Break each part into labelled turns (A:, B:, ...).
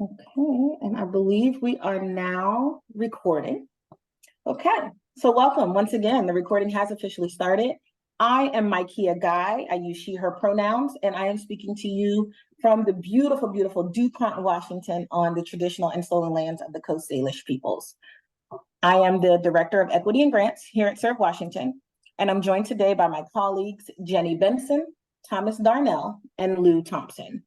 A: Okay, and I believe we are now recording. Okay, so welcome once again. The recording has officially started. I am Micaiah Guy. I use she, her pronouns, and I am speaking to you from the beautiful, beautiful DuPont, Washington, on the traditional and stolen lands of the Coast Salish peoples. I am the Director of Equity and Grants here at Serve Washington, and I'm joined today by my colleagues, Jenny Benson, Thomas Darnell, and Lou Thompson.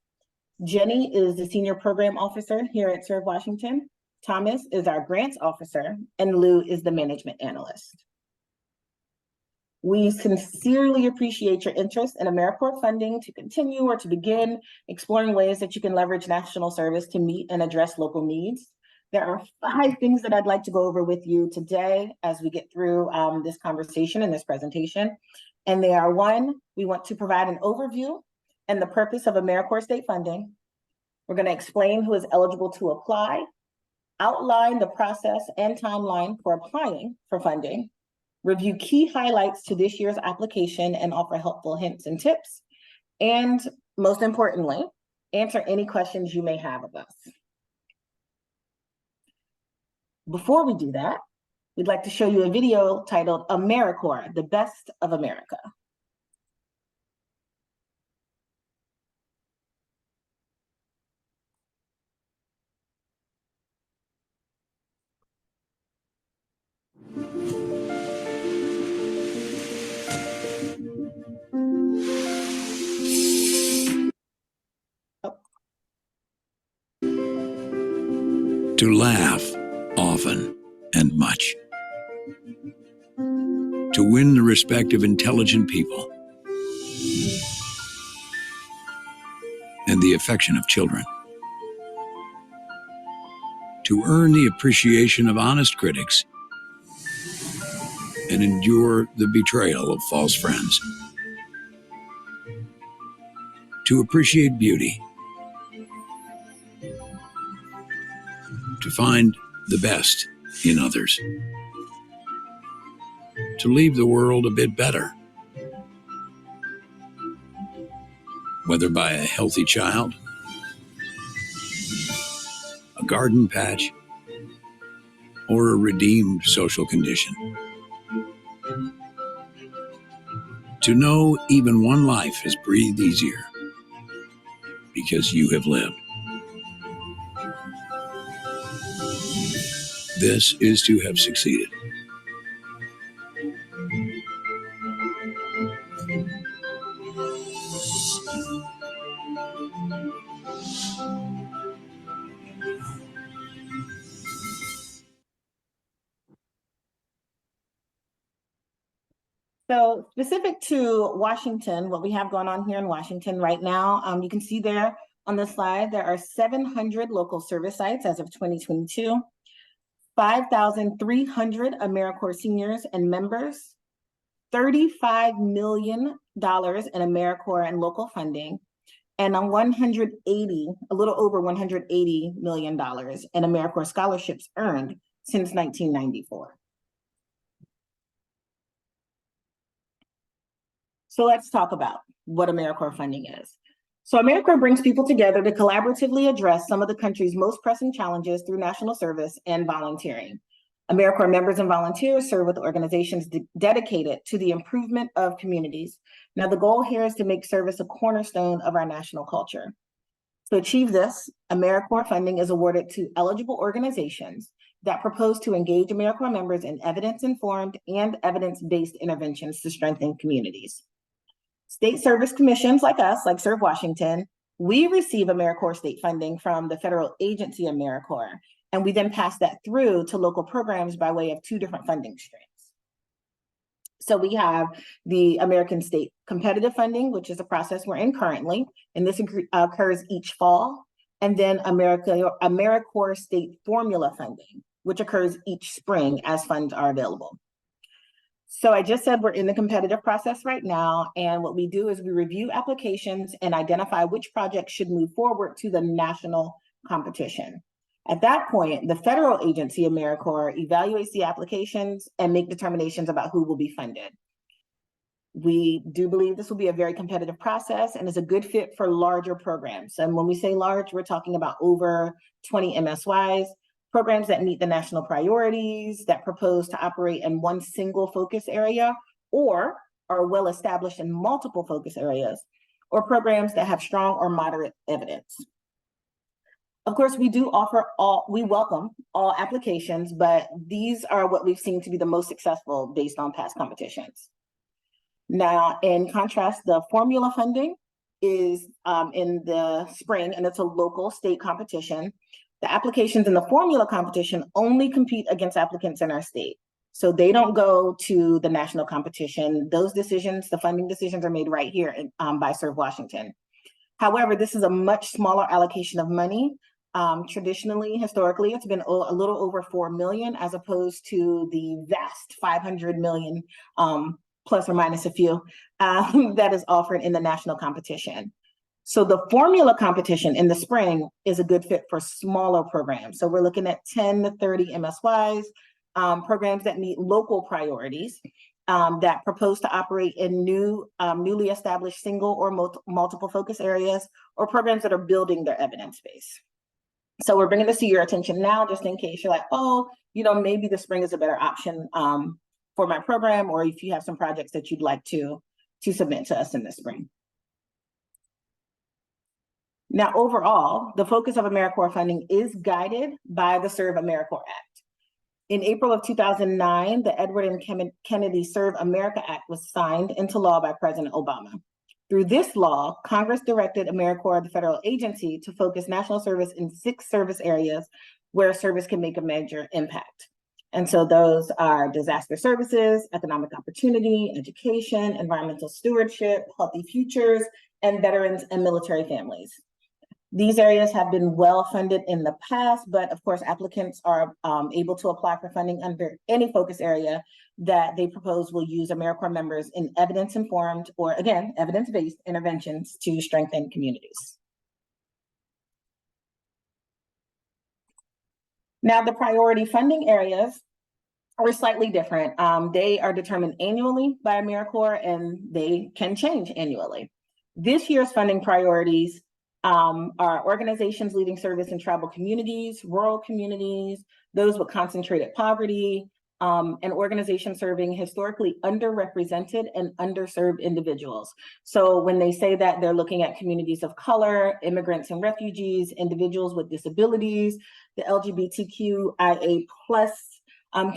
A: Jenny is the Senior Program Officer here at Serve Washington. Thomas is our Grants Officer, and Lou is the Management Analyst. We sincerely appreciate your interest in AmeriCorps funding to continue or to begin exploring ways that you can leverage national service to meet and address local needs. There are 5 things that I'd like to go over with you today as we get through this conversation and this presentation. And they are: 1, we want to provide an overview and the purpose of AmeriCorps state funding. We're going to explain who is eligible to apply, outline the process and timeline for applying for funding, review key highlights to this year's application and offer helpful hints and tips, and most importantly, answer any questions you may have of us. Before we do that, we'd like to show you a video titled AmeriCorps, the Best of America.
B: To laugh often and much. To win the respect of intelligent people and the affection of children. To earn the appreciation of honest critics and endure the betrayal of false friends. To appreciate beauty. To find the best in others. To leave the world a bit better. Whether by a healthy child, a garden patch, or a redeemed social condition. To know even one life has breathed easier because you have lived. This is to have succeeded.
A: So specific to Washington, what we have going on here in Washington right now, you can see there on the slide, there are 700 local service sites as of 2022, 5,300 AmeriCorps seniors and members, $35 million in AmeriCorps and local funding, and a little over $180 million in AmeriCorps scholarships earned since 1994. So let's talk about what AmeriCorps funding is. So AmeriCorps brings people together to collaboratively address some of the country's most pressing challenges through national service and volunteering. AmeriCorps members and volunteers serve with organizations dedicated to the improvement of communities. Now, the goal here is to make service a cornerstone of our national culture. To achieve this, AmeriCorps funding is awarded to eligible organizations that propose to engage AmeriCorps members in evidence-informed and evidence-based interventions to strengthen communities. State service commissions like us, like Serve Washington, we receive AmeriCorps state funding from the federal agency AmeriCorps, and we then pass that through to local programs by way of 2 different funding streams. So we have the American State Competitive Funding, which is a process we're in currently, and this occurs each fall, and then AmeriCorps State Formula Funding, which occurs each spring as funds are available. So I just said we're in the competitive process right now, and what we do is we review applications and identify which projects should move forward to the national competition. At that point, the federal agency AmeriCorps evaluates the applications and make determinations about who will be funded. We do believe this will be a very competitive process and is a good fit for larger programs. And when we say large, we're talking about over 20 MSYs, programs that meet the national priorities, that propose to operate in one single focus area, or are well established in multiple focus areas, or programs that have strong or moderate evidence. Of course, we welcome all applications, but these are what we've seen to be the most successful based on past competitions. Now, in contrast, the formula funding is in the spring, and it's a local state competition. The applications in the formula competition only compete against applicants in our state. So they don't go to the national competition. Those decisions, the funding decisions, are made right here by Serve Washington. However, this is a much smaller allocation of money. Traditionally, historically, it's been a little over 4 million, as opposed to the vast 500 million plus or minus a few, that is offered in the national competition. So the formula competition in the spring is a good fit for smaller programs. So we're looking at 10 to 30 MSYs, programs that meet local priorities, that propose to operate in newly established single or multiple focus areas, or programs that are building their evidence base. So we're bringing this to your attention now, just in case you're like, oh, maybe the spring is a better option for my program, or if you have some projects that you'd like to submit to us in the spring. Now, overall, the focus of AmeriCorps funding is guided by the Serve AmeriCorps Act. In April of 2009, the Edward M. Kennedy Serve America Act was signed into law by President Obama. Through this law, Congress directed AmeriCorps, the federal agency, to focus national service in 6 service areas where service can make a major impact. And so those are disaster services, economic opportunity, education, environmental stewardship, healthy futures, and veterans and military families. These areas have been well funded in the past, but of course, applicants are able to apply for funding under any focus area that they propose will use AmeriCorps members in evidence-informed, or again, evidence-based interventions to strengthen communities. Now, the priority funding areas are slightly different. They are determined annually by AmeriCorps, and they can change annually. This year's funding priorities are organizations leading service in tribal communities, rural communities, those with concentrated poverty, and organizations serving historically underrepresented and underserved individuals. So when they say that, they're looking at communities of color, immigrants and refugees, individuals with disabilities, the LGBTQIA+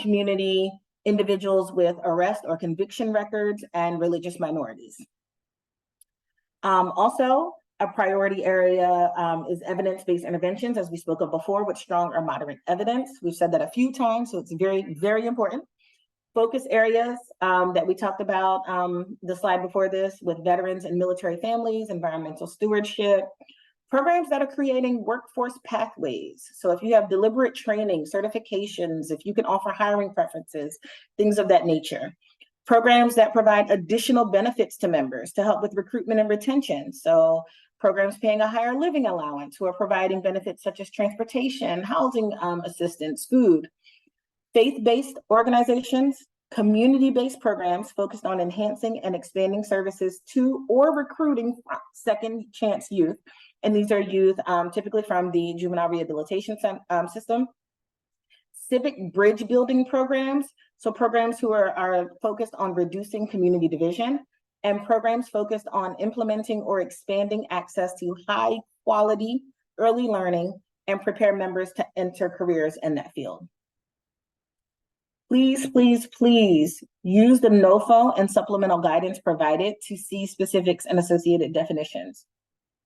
A: community, individuals with arrest or conviction records, and religious minorities. Also, a priority area is evidence-based interventions, as we spoke of before, with strong or moderate evidence. We've said that a few times, so it's very, very important. Focus areas that we talked about, the slide before this, with veterans and military families, environmental stewardship, programs that are creating workforce pathways. So if you have deliberate training, certifications, if you can offer hiring preferences, things of that nature. Programs that provide additional benefits to members to help with recruitment and retention. So programs paying a higher living allowance, who are providing benefits such as transportation, housing assistance, food. Faith-based organizations, community-based programs focused on enhancing and expanding services to or recruiting second chance youth. And these are youth typically from the juvenile rehabilitation system. Civic bridge building programs, so programs who are focused on reducing community division, and programs focused on implementing or expanding access to high quality early learning and prepare members to enter careers in that field. Please, please, please use the NOFO and supplemental guidance provided to see specifics and associated definitions.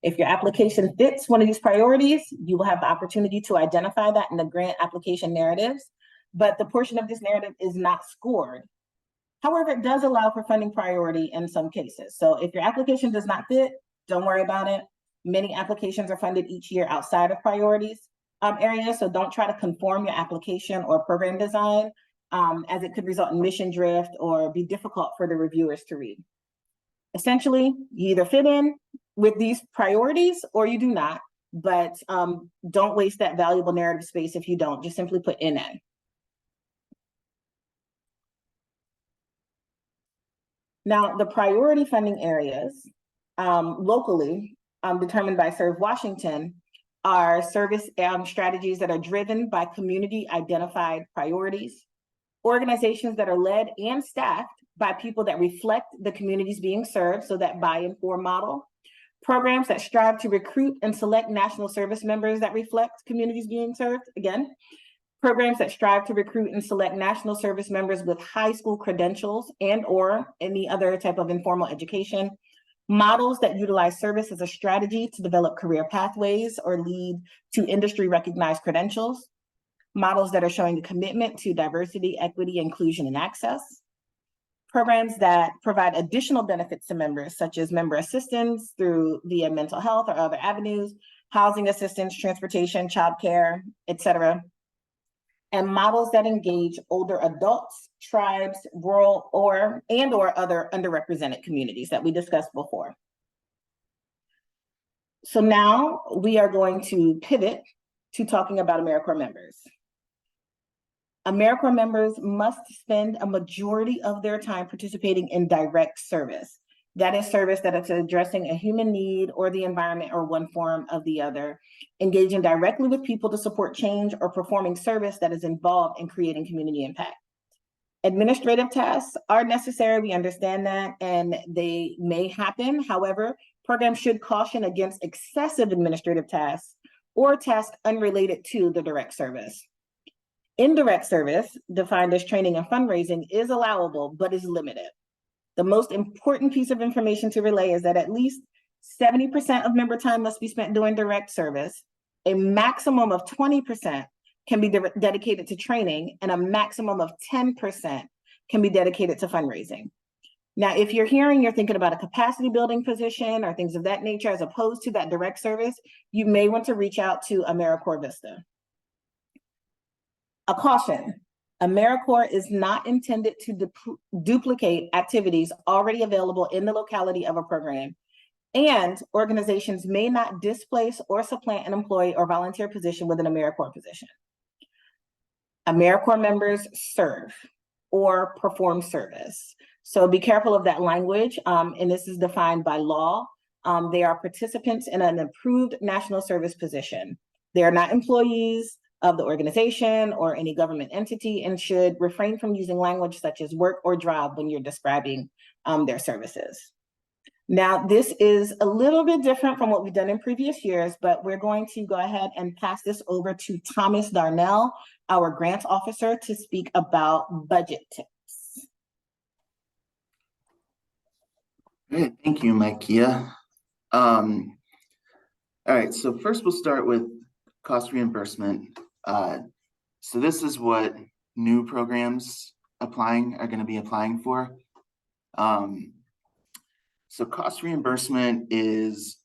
A: If your application fits one of these priorities, you will have the opportunity to identify that in the grant application narratives, but the portion of this narrative is not scored. However, it does allow for funding priority in some cases. So if your application does not fit, don't worry about it. Many applications are funded each year outside of priorities areas, so don't try to conform your application or program design, as it could result in mission drift or be difficult for the reviewers to read. Essentially, you either fit in with these priorities or you do not, but don't waste that valuable narrative space if you don't. Just simply put NA. Now, the priority funding areas locally determined by Serve Washington are service strategies that are driven by community identified priorities, organizations that are led and staffed by people that reflect the communities being served, so that by and for model, programs that strive to recruit and select national service members that reflect communities being served, again, programs that strive to recruit and select national service members with high school credentials and or any other type of informal education, models that utilize service as a strategy to develop career pathways or lead to industry recognized credentials, models that are showing a commitment to diversity, equity, inclusion, and access, programs that provide additional benefits to members, such as member assistance through via mental health or other avenues, housing assistance, transportation, childcare, et cetera, and models that engage older adults, tribes, rural, or other underrepresented communities that we discussed before. So now we are going to pivot to talking about AmeriCorps members. AmeriCorps members must spend a majority of their time participating in direct service. That is service that is addressing a human need or the environment or one form of the other, engaging directly with people to support change or performing service that is involved in creating community impact. Administrative tasks are necessary, we understand that, and they may happen. However, programs should caution against excessive administrative tasks or tasks unrelated to the direct service. Indirect service, defined as training and fundraising, is allowable, but is limited. The most important piece of information to relay is that at least 70% of member time must be spent doing direct service. A maximum of 20% can be dedicated to training, and a maximum of 10% can be dedicated to fundraising. Now, if you're thinking about a capacity building position or things of that nature, as opposed to that direct service, you may want to reach out to AmeriCorps Vista. A caution: AmeriCorps is not intended to duplicate activities already available in the locality of a program, and organizations may not displace or supplant an employee or volunteer position with an AmeriCorps position. AmeriCorps members serve or perform service. So be careful of that language, and this is defined by law. They are participants in an approved national service position. They are not employees of the organization or any government entity, and should refrain from using language such as work or job when you're describing their services. Now, this is a little bit different from what we've done in previous years, but we're going to go ahead and pass this over to Thomas Darnell, our grants officer, to speak about budget tips.
C: Great, thank you, Micaiah. All right, so first we'll start with cost reimbursement. So this is what new programs are going to be applying for. So cost reimbursement is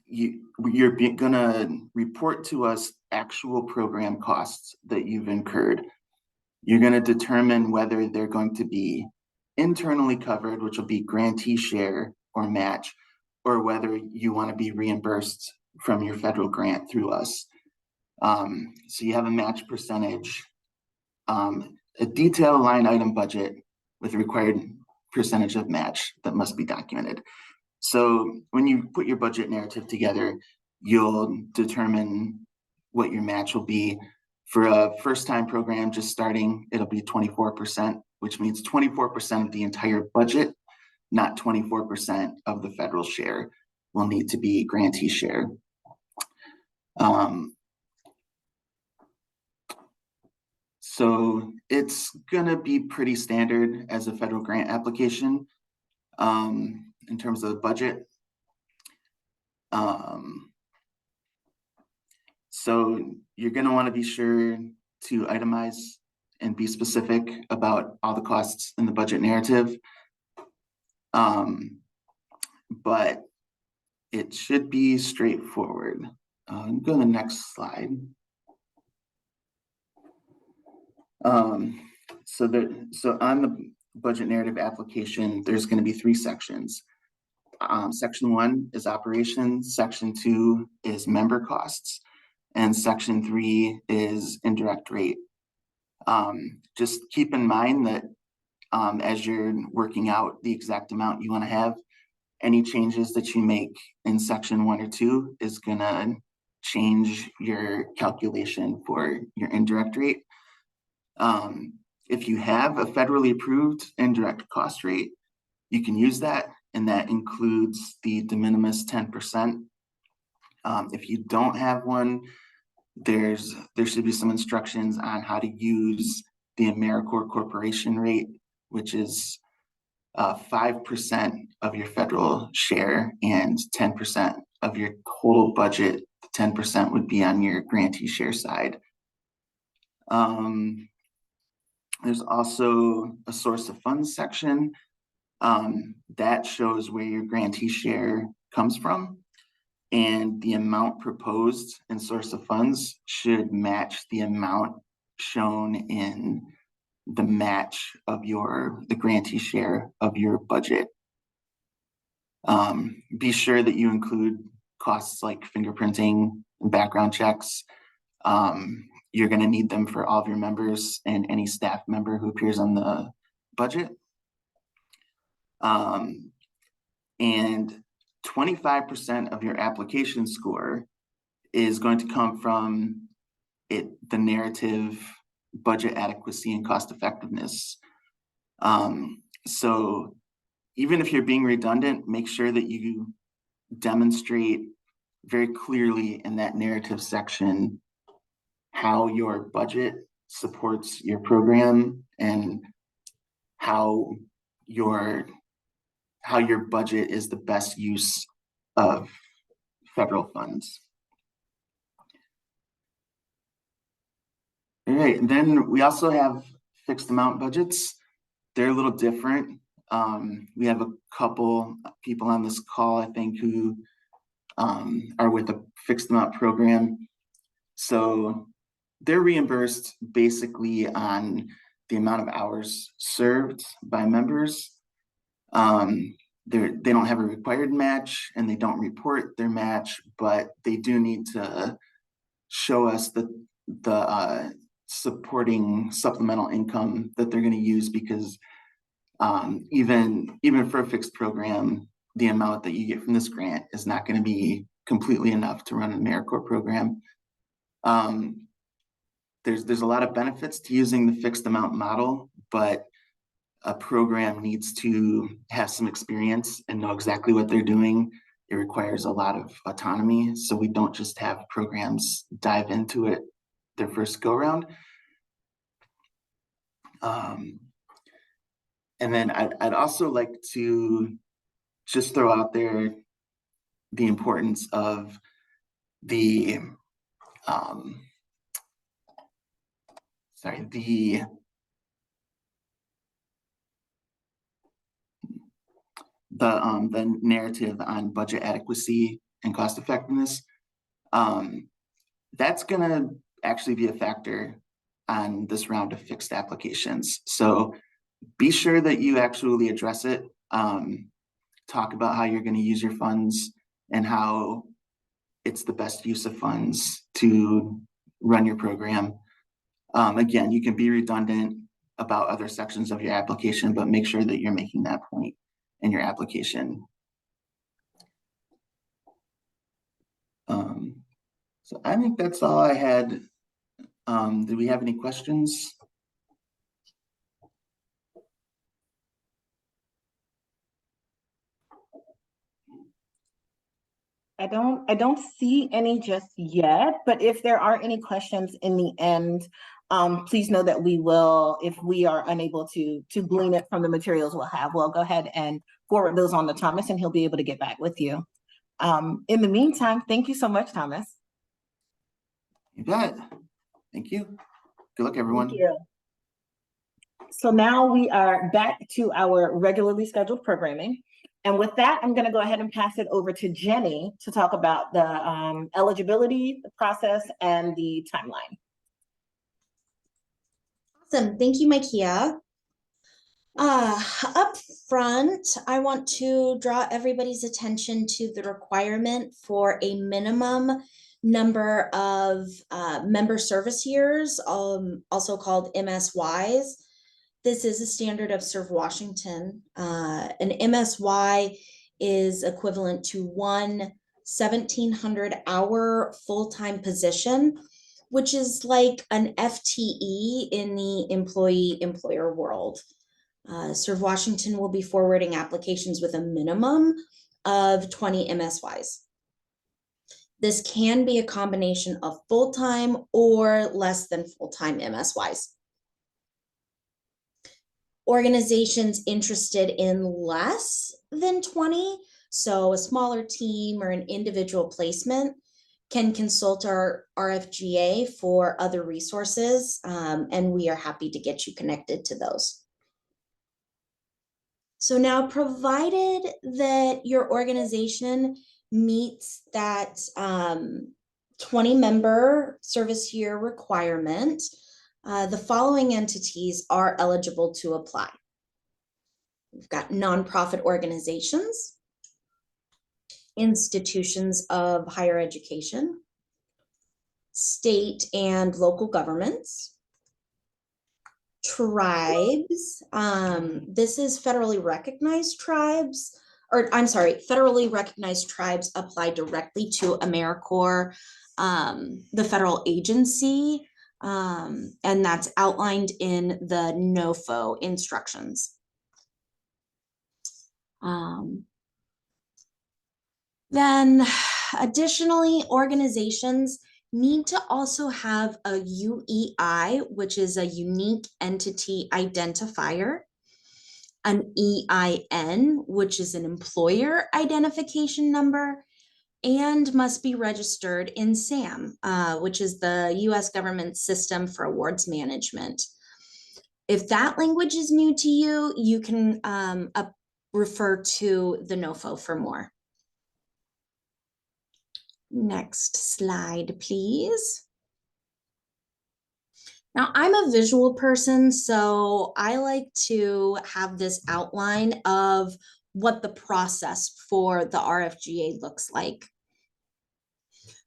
C: you're going to report to us actual program costs that you've incurred. You're going to determine whether they're going to be internally covered, which will be grantee share or match, or whether you want to be reimbursed from your federal grant through us. So you have a match percentage, a detailed line item budget with a required percentage of match that must be documented. So when you put your budget narrative together, you'll determine what your match will be. For a first-time program just starting, it'll be 24%, which means 24% of the entire budget, not 24% of the federal share, will need to be grantee share. So it's gonna be pretty standard as a federal grant application in terms of the budget. So you're gonna wanna be sure to itemize and be specific about all the costs in the budget narrative. But it should be straightforward. Go to the next slide. So on the budget narrative application, there's going to be 3 sections. Section 1 is operations, section 2 is member costs, and section 3 is indirect rate. Just keep in mind that as you're working out the exact amount you want to have. Any changes that you make in section 1 or 2 is gonna change your calculation for your indirect rate. If you have a federally approved indirect cost rate, you can use that, and that includes the de minimis 10%. If you don't have one, there should be some instructions on how to use the AmeriCorps corporation rate, which is 5% of your federal share and 10% of your total budget. 10% would be on your grantee share side. There's also a source of funds section that shows where your grantee share comes from, and the amount proposed in source of funds should match the amount shown in the match of the grantee share of your budget. Be sure that you include costs like fingerprinting and background checks. You're going to need them for all of your members and any staff member who appears on the budget. And 25% of your application score is going to come from the narrative, budget adequacy, and cost effectiveness. So even if you're being redundant, make sure that you demonstrate very clearly in that narrative section how your budget supports your program and how your budget is the best use of federal funds. All right, and then we also have fixed amount budgets. They're a little different. We have a couple people on this call, I think, who are with a fixed amount program. So they're reimbursed basically on the amount of hours served by members. They don't have a required match and they don't report their match, but they do need to show us the supporting supplemental income that they're going to use, because even for a fixed program, the amount that you get from this grant is not going to be completely enough to run an AmeriCorps program. There's a lot of benefits to using the fixed amount model, but a program needs to have some experience and know exactly what they're doing. It requires a lot of autonomy, so we don't just have programs dive into it their first go around. And then I'd also like to just throw out there the importance of the the narrative on budget adequacy and cost effectiveness. That's gonna actually be a factor on this round of fixed applications. So be sure that you actually address it. Talk about how you're gonna use your funds and how it's the best use of funds to run your program. Again, you can be redundant about other sections of your application, but make sure that you're making that point in your application. So I think that's all I had. Do we have any questions?
A: I don't see any just yet, but if there are any questions in the end, please know that we will, if we are unable to glean it from the materials we'll go ahead and forward those on to Thomas and he'll be able to get back with you. In the meantime, thank you so much, Thomas.
C: You bet. Thank you. Good luck, everyone.
A: Thank you. So now we are back to our regularly scheduled programming. And with that, I'm going to go ahead and pass it over to Jenny to talk about the eligibility, the process, and the timeline.
D: Awesome. Thank you, Micaiah. Up front, I want to draw everybody's attention to the requirement for a minimum number of member service years, also called MSYs. This is a standard of Serve Washington. An MSY is equivalent to one 1,700-hour full-time position, which is like an FTE in the employee-employer world. Serve Washington will be forwarding applications with a minimum of 20 MSYs. This can be a combination of full-time or less than full-time MSYs. Organizations interested in less than 20, so a smaller team or an individual placement, can consult our RFGA for other resources, and we are happy to get you connected to those. So now, provided that your organization meets that 20-member service year requirement, the following entities are eligible to apply. We've got nonprofit organizations, institutions of higher education, state and local governments, tribes. This is federally recognized tribes, or I'm sorry, federally recognized tribes apply directly to AmeriCorps, the federal agency, and that's outlined in the NOFO instructions. Then additionally, organizations need to also have a UEI, which is a unique entity identifier, an EIN, which is an employer identification number, and must be registered in SAM, which is the US government system for awards management. If that language is new to you, you can refer to the NOFO for more. Next slide, please. Now, I'm a visual person, so I like to have this outline of what the process for the RFGA looks like.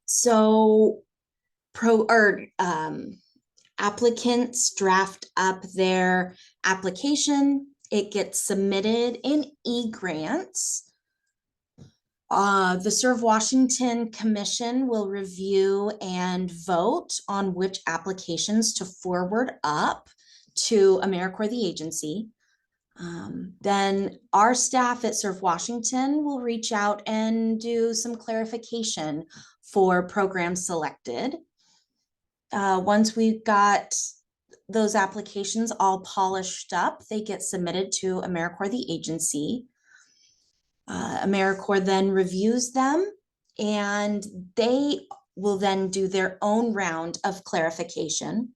D: So, applicants draft up their application. It gets submitted in eGrants. The Serve Washington Commission will review and vote on which applications to forward up to AmeriCorps, the agency. Then our staff at Serve Washington will reach out and do some clarification for programs selected. Once we've got those applications all polished up, they get submitted to AmeriCorps, the agency. AmeriCorps then reviews them, and they will then do their own round of clarification.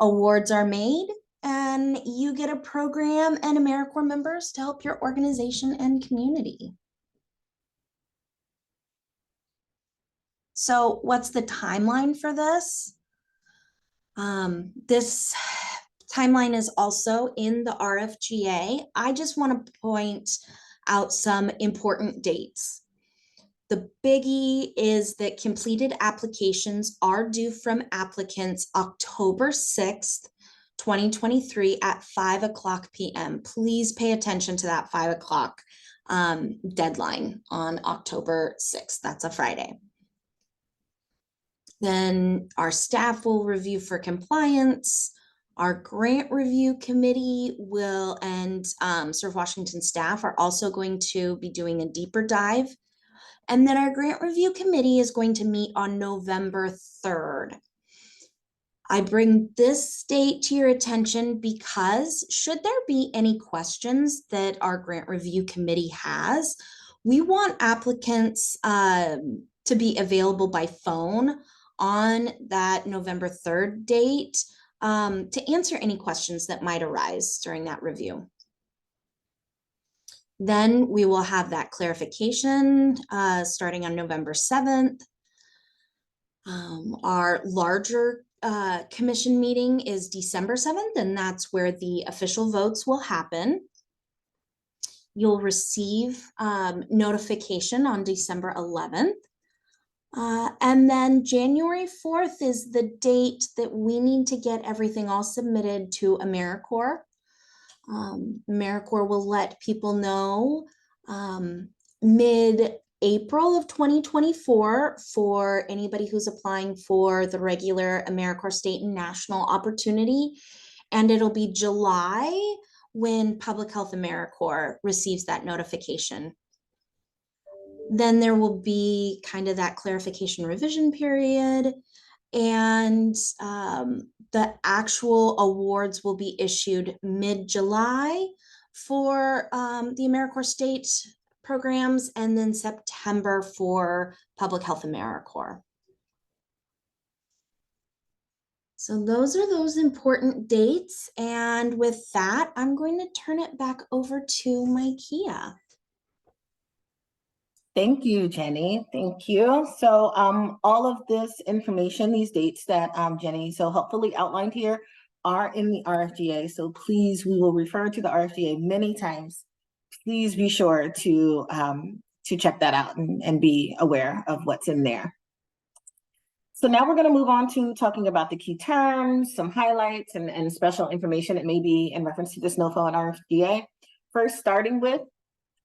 D: Awards are made, and you get a program and AmeriCorps members to help your organization and community. So what's the timeline for this? This timeline is also in the RFGA. I just want to point out some important dates. The biggie is that completed applications are due from applicants October 6th, 2023 at 5:00 p.m. Please pay attention to that 5 o'clock deadline on October 6th. That's a Friday. Then our staff will review for compliance. Our grant review committee will, and Serve Washington staff are also going to be doing a deeper dive. And then our grant review committee is going to meet on November 3rd. I bring this date to your attention because should there be any questions that our grant review committee has, we want applicants to be available by phone on that November 3rd date to answer any questions that might arise during that review. Then we will have that clarification starting on November 7th. Our larger commission meeting is December 7th, and that's where the official votes will happen. You'll receive notification on December 11th. And then January 4th is the date that we need to get everything all submitted to AmeriCorps. AmeriCorps will let people know mid-April of 2024 for anybody who's applying for the regular AmeriCorps state and national opportunity. And it'll be July when Public Health AmeriCorps receives that notification. Then there will be kind of that clarification revision period, and the actual awards will be issued mid-July for the AmeriCorps state programs, and then September for Public Health AmeriCorps. So those are those important dates. And with that, I'm going to turn it back over to Micaiah.
A: Thank you, Jenny. Thank you. So all of this information, these dates that Jenny so helpfully outlined here are in the RFGA. So please, we will refer to the RFGA many times. Please be sure to check that out and be aware of what's in there. So now we're going to move on to talking about the key terms, some highlights, and special information that may be in reference to this NOFO and RFGA. First, starting with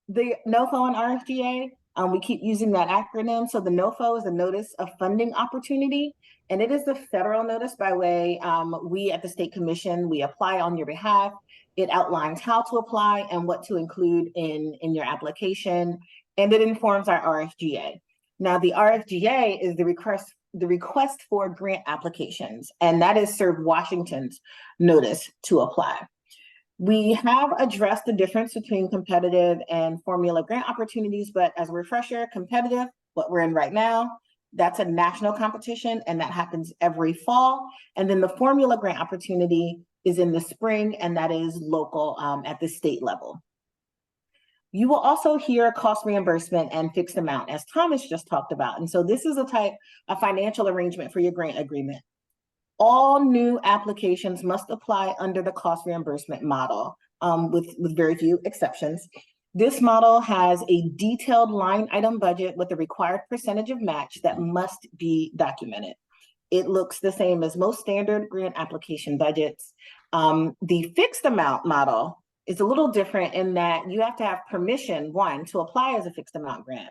A: the NOFO and RFGA, we keep using that acronym. So the NOFO is a Notice of Funding Opportunity, and it is the federal notice by way we at the State Commission, we apply on your behalf. It outlines how to apply and what to include in your application, and it informs our RFGA. Now, the RFGA is the request for grant applications, and that is Serve Washington's notice to apply. We have addressed the difference between competitive and formula grant opportunities, but as a refresher, competitive, what we're in right now, that's a national competition, and that happens every fall. And then the formula grant opportunity is in the spring, and that is local at the state level. You will also hear cost reimbursement and fixed amount, as Thomas just talked about. And so this is a type of financial arrangement for your grant agreement. All new applications must apply under the cost reimbursement model, with very few exceptions. This model has a detailed line item budget with a required percentage of match that must be documented. It looks the same as most standard grant application budgets. The fixed amount model is a little different in that you have to have permission, one, to apply as a fixed amount grant.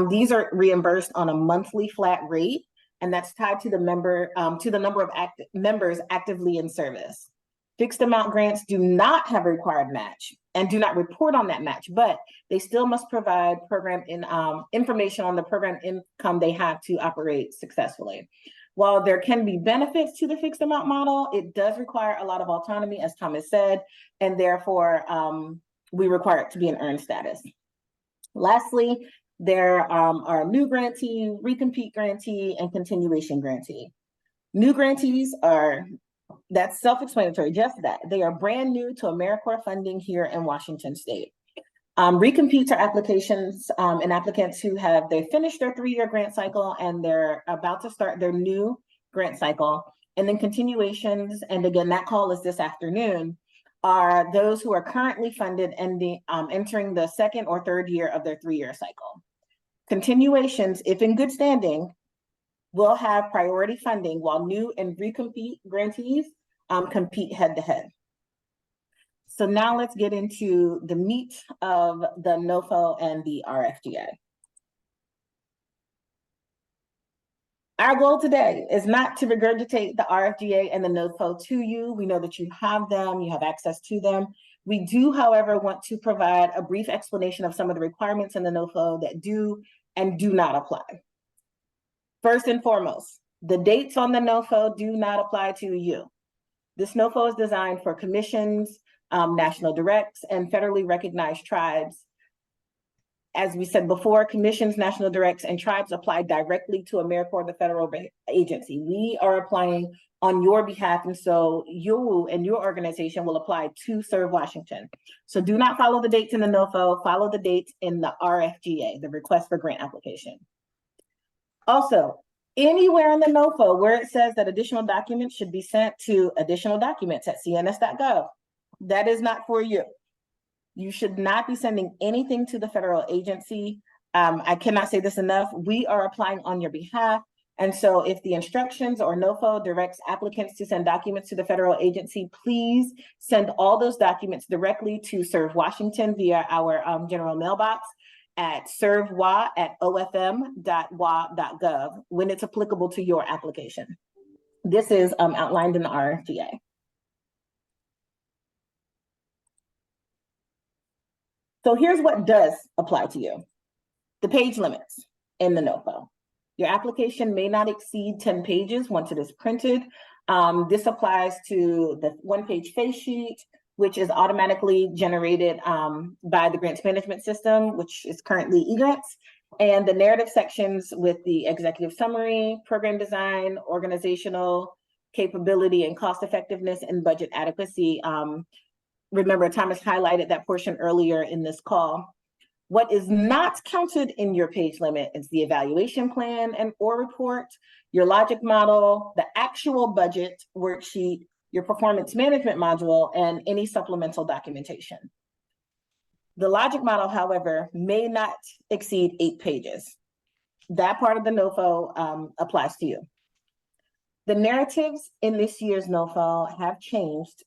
A: These are reimbursed on a monthly flat rate, and that's tied to the number of members actively in service. Fixed amount grants do not have a required match and do not report on that match, but they still must provide program information on the program income they have to operate successfully. While there can be benefits to the fixed amount model, it does require a lot of autonomy, as Thomas said, and therefore we require it to be an earned status. Lastly, there are new grantee, recompete grantee, and continuation grantee. New grantees that's self-explanatory, just that. They are brand new to AmeriCorps funding here in Washington State. Recompetes are applications and applicants who they finished their 3-year grant cycle and they're about to start their new grant cycle. And then continuations, and again, that call is this afternoon, are those who are currently funded and entering the 2nd or 3rd year of their 3-year cycle. Continuations, if in good standing, will have priority funding, while new and recompete grantees compete head-to-head. So now let's get into the meat of the NOFO and the RFGA. Our goal today is not to regurgitate the RFGA and the NOFO to you. We know that you have them, you have access to them. We do, however, want to provide a brief explanation of some of the requirements in the NOFO that do and do not apply. First and foremost, the dates on the NOFO do not apply to you. This NOFO is designed for commissions, national directs, and federally recognized tribes. As we said before, commissions, national directs, and tribes apply directly to AmeriCorps, the federal agency. We are applying on your behalf, and so you and your organization will apply to Serve Washington. So do not follow the dates in the NOFO, follow the dates in the RFGA, the request for grant application. Also, anywhere in the NOFO where it says that additional documents should be sent to additional documents at cns.gov, that is not for you. You should not be sending anything to the federal agency. I cannot say this enough. We are applying on your behalf. And so if the instructions or NOFO directs applicants to send documents to the federal agency, please send all those documents directly to Serve Washington via our general mailbox at servewa@ofm.wa.gov when it's applicable to your application. This is outlined in the RFGA. So here's what does apply to you. The page limits in the NOFO. Your application may not exceed 10 pages once it is printed. This applies to the one-page face sheet, which is automatically generated by the grants management system, which is currently eGrants, and the narrative sections with the executive summary, program design, organizational capability and cost effectiveness, and budget adequacy. Remember, Thomas highlighted that portion earlier in this call. What is not counted in your page limit is the evaluation plan and or report, your logic model, the actual budget worksheet, your performance management module, and any supplemental documentation. The logic model, however, may not exceed 8 pages. That part of the NOFO applies to you. The narratives in this year's NOFO have changed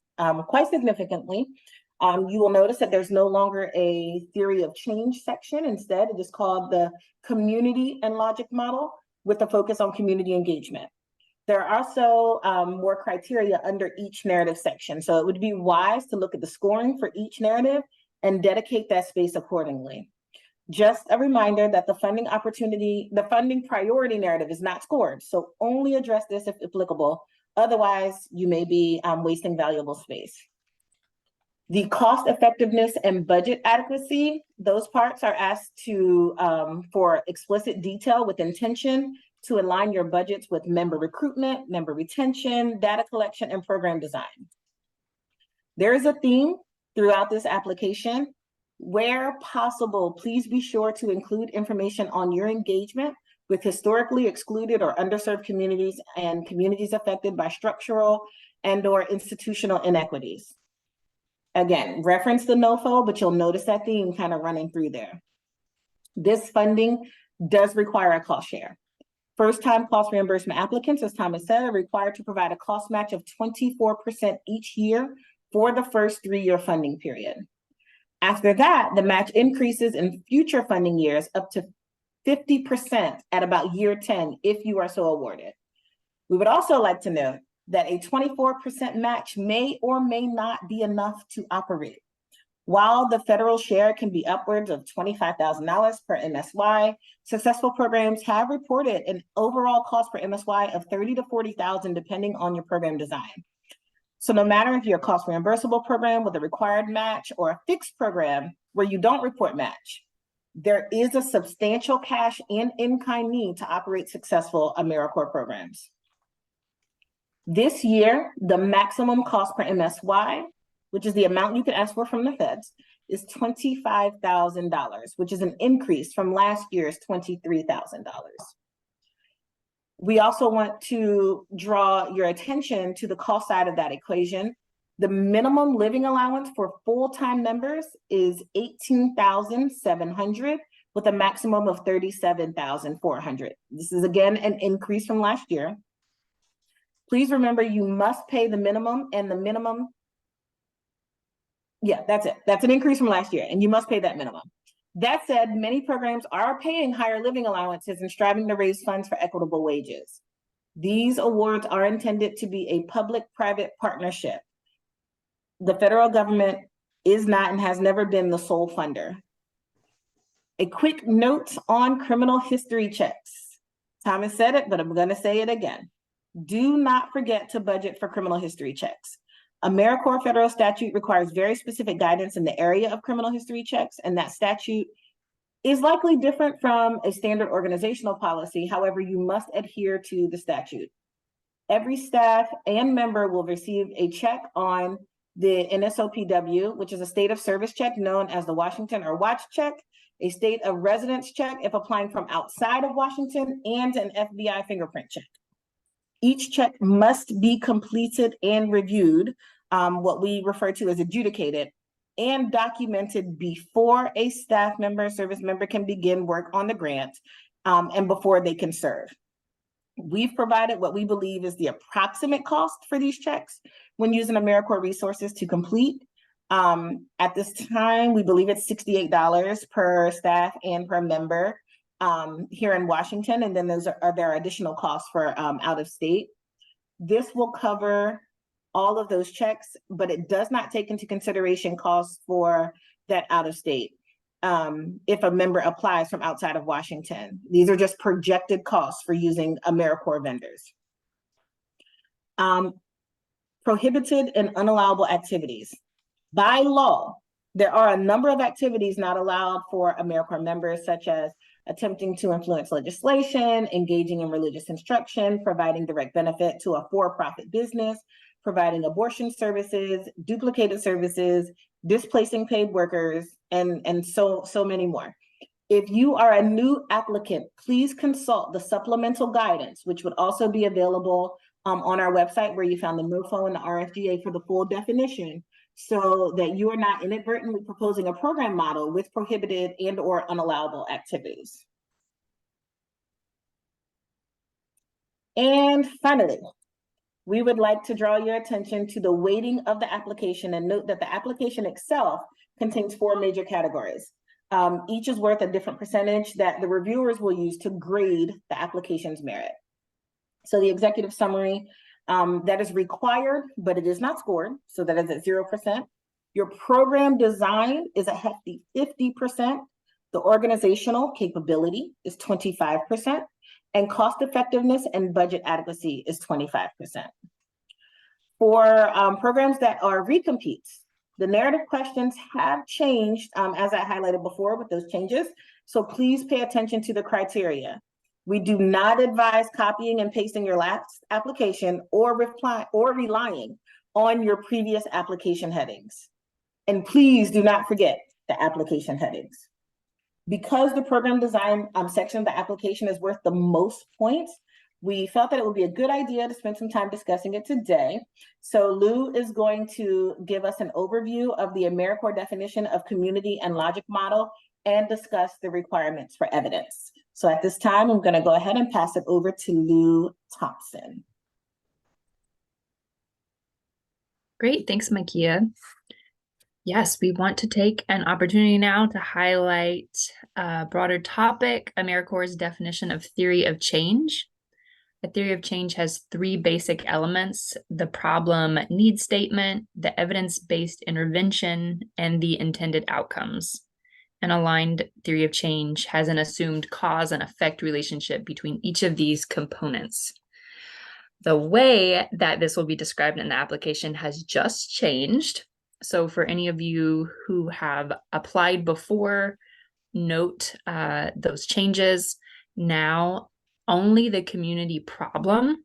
A: quite significantly. You will notice that there's no longer a theory of change section. Instead, it is called the community and logic model with a focus on community engagement. There are also more criteria under each narrative section. So it would be wise to look at the scoring for each narrative and dedicate that space accordingly. Just a reminder that the funding priority narrative is not scored. So only address this if applicable. Otherwise, you may be wasting valuable space. The cost effectiveness and budget adequacy, those parts are asked to for explicit detail with intention to align your budgets with member recruitment, member retention, data collection, and program design. There is a theme throughout this application. Where possible, please be sure to include information on your engagement with historically excluded or underserved communities and communities affected by structural and or institutional inequities. Again, reference the NOFO, but you'll notice that theme kind of running through there. This funding does require a cost share. First-time cost reimbursement applicants, as Thomas said, are required to provide a cost match of 24% each year for the first 3-year funding period. After that, the match increases in future funding years up to 50% at about year 10 if you are so awarded. We would also like to note that a 24% match may or may not be enough to operate. While the federal share can be upwards of $25,000 per MSY, successful programs have reported an overall cost per MSY of $30,000 to $40,000 depending on your program design. So no matter if you're a cost reimbursable program with a required match or a fixed program where you don't report match, there is a substantial cash and in-kind need to operate successful AmeriCorps programs. This year, the maximum cost per MSY, which is the amount you can ask for from the feds, is $25,000, which is an increase from last year's $23,000. We also want to draw your attention to the cost side of that equation. The minimum living allowance for full-time members is $18,700 with a maximum of $37,400. This is again an increase from last year. Please remember you must pay the minimum, and the minimum, yeah, that's it. That's an increase from last year, and you must pay that minimum. That said, many programs are paying higher living allowances and striving to raise funds for equitable wages. These awards are intended to be a public-private partnership. The federal government is not and has never been the sole funder. A quick note on criminal history checks. Thomas said it, but I'm going to say it again. Do not forget to budget for criminal history checks. AmeriCorps federal statute requires very specific guidance in the area of criminal history checks, and that statute is likely different from a standard organizational policy. However, you must adhere to the statute. Every staff and member will receive a check on the NSOPW, which is a state of service check known as the Washington or Watch check, a state of residence check if applying from outside of Washington, and an FBI fingerprint check. Each check must be completed and reviewed, what we refer to as adjudicated, and documented before a staff member, service member can begin work on the grant, and before they can serve. We've provided what we believe is the approximate cost for these checks when using AmeriCorps resources to complete. At this time, we believe it's $68 per staff and per member here in Washington, and then there are additional costs for out of state. This will cover all of those checks, but it does not take into consideration costs for that out of state. If a member applies from outside of Washington, these are just projected costs for using AmeriCorps vendors. Prohibited and unallowable activities. By law, there are a number of activities not allowed for AmeriCorps members, such as attempting to influence legislation, engaging in religious instruction, providing direct benefit to a for-profit business, providing abortion services, duplicated services, displacing paid workers, and so many more. If you are a new applicant, please consult the supplemental guidance, which would also be available on our website, where you found the MOFO and the RFGA for the full definition, so that you are not inadvertently proposing a program model with prohibited and or unallowable activities. And finally, we would like to draw your attention to the weighting of the application, and note that the application itself contains 4 major categories. Each is worth a different percentage that the reviewers will use to grade the application's merit. So the executive summary, that is required, but it is not scored, so that is at 0%. Your program design is a hefty 50%. The organizational capability is 25%. And cost effectiveness and budget adequacy is 25%. For programs that are recompetes, the narrative questions have changed, as I highlighted before with those changes. So please pay attention to the criteria. We do not advise copying and pasting your last application or relying on your previous application headings. And please do not forget the application headings. Because the program design section of the application is worth the most points, we felt that it would be a good idea to spend some time discussing it today. So Lou is going to give us an overview of the AmeriCorps definition of community and logic model and discuss the requirements for evidence. So at this time, I'm going to go ahead and pass it over to Lou Thompson.
E: Great, thanks, Makia. Yes, we want to take an opportunity now to highlight a broader topic, AmeriCorps' definition of theory of change. A theory of change has 3 basic elements: the problem need statement, the evidence-based intervention, and the intended outcomes. An aligned theory of change has an assumed cause and effect relationship between each of these components. The way that this will be described in the application has just changed. So for any of you who have applied before, note those changes. Now, only the community problem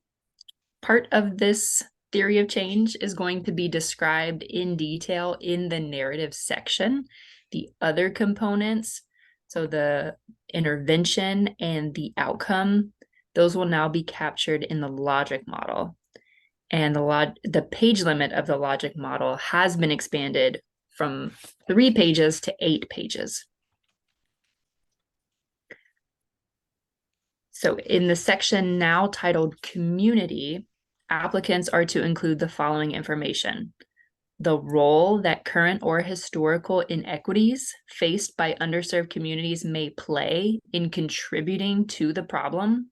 E: part of this theory of change is going to be described in detail in the narrative section. The other components, so the intervention and the outcome, those will now be captured in the logic model. And the page limit of the logic model has been expanded from 3 pages to 8 pages. So in the section now titled Community, applicants are to include the following information: the role that current or historical inequities faced by underserved communities may play in contributing to the problem.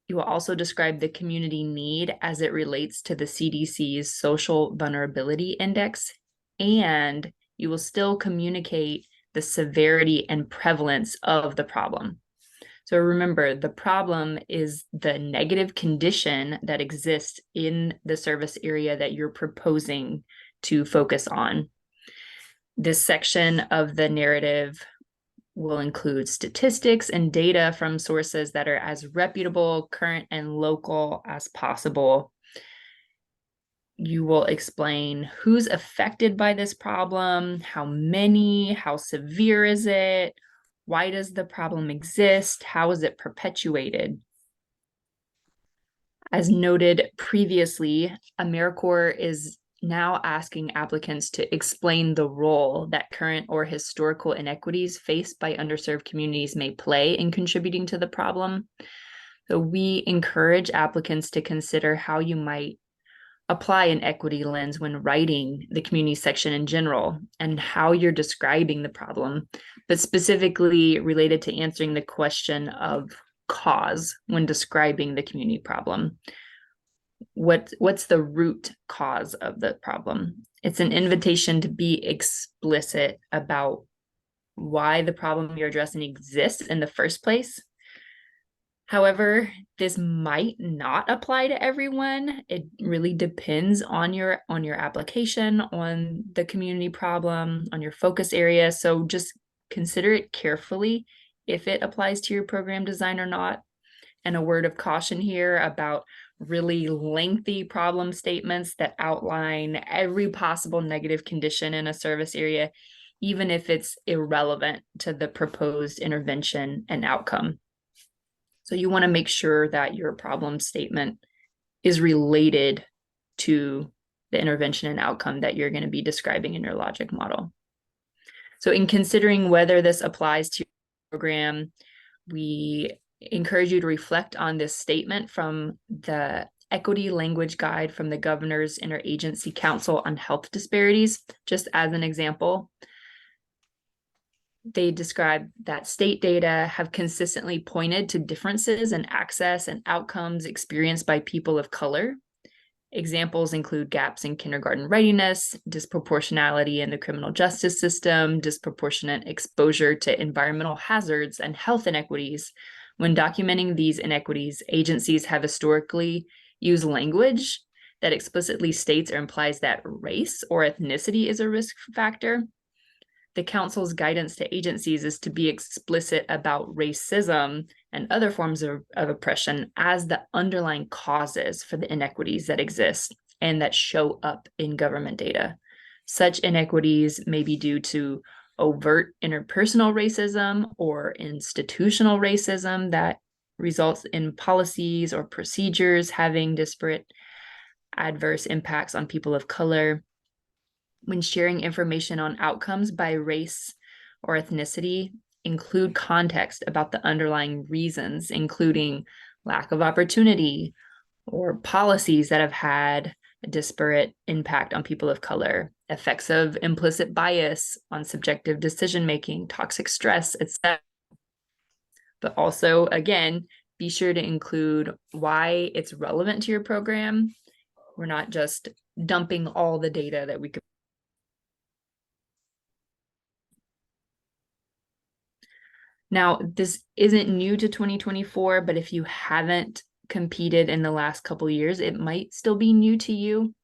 E: You will also describe the community need as it relates to the CDC's Social Vulnerability Index, and you will still communicate the severity and prevalence of the problem. So remember, the problem is the negative condition that exists in the service area that you're proposing to focus on. This section of the narrative will include statistics and data from sources that are as reputable, current, and local as possible. You will explain who's affected by this problem, how many, how severe is it, why does the problem exist, how is it perpetuated. As noted previously, AmeriCorps is now asking applicants to explain the role that current or historical inequities faced by underserved communities may play in contributing to the problem. So we encourage applicants to consider how you might apply an equity lens when writing the community section in general and how you're describing the problem, but specifically related to answering the question of cause when describing the community problem. What's the root cause of the problem? It's an invitation to be explicit about why the problem you're addressing exists in the first place. However, this might not apply to everyone. It really depends on your application, on the community problem, on your focus area. So just consider it carefully if it applies to your program design or not. And a word of caution here about really lengthy problem statements that outline every possible negative condition in a service area, even if it's irrelevant to the proposed intervention and outcome. So you want to make sure that your problem statement is related to the intervention and outcome that you're going to be describing in your logic model. So in considering whether this applies to your program, we encourage you to reflect on this statement from the Equity Language Guide from the Governor's Interagency Council on Health Disparities, just as an example. They describe that state data have consistently pointed to differences in access and outcomes experienced by people of color. Examples include gaps in kindergarten readiness, disproportionality in the criminal justice system, disproportionate exposure to environmental hazards, and health inequities. When documenting these inequities, agencies have historically used language that explicitly states or implies that race or ethnicity is a risk factor. The council's guidance to agencies is to be explicit about racism and other forms of oppression as the underlying causes for the inequities that exist and that show up in government data. Such inequities may be due to overt interpersonal racism or institutional racism that results in policies or procedures having disparate adverse impacts on people of color. When sharing information on outcomes by race or ethnicity, include context about the underlying reasons, including lack of opportunity or policies that have had a disparate impact on people of color, effects of implicit bias on subjective decision-making, toxic stress, etc. But also, again, be sure to include why it's relevant to your program. We're not just dumping all the data that we could. Now, this isn't new to 2024, but if you haven't competed in the last couple of years, it might still be new to you.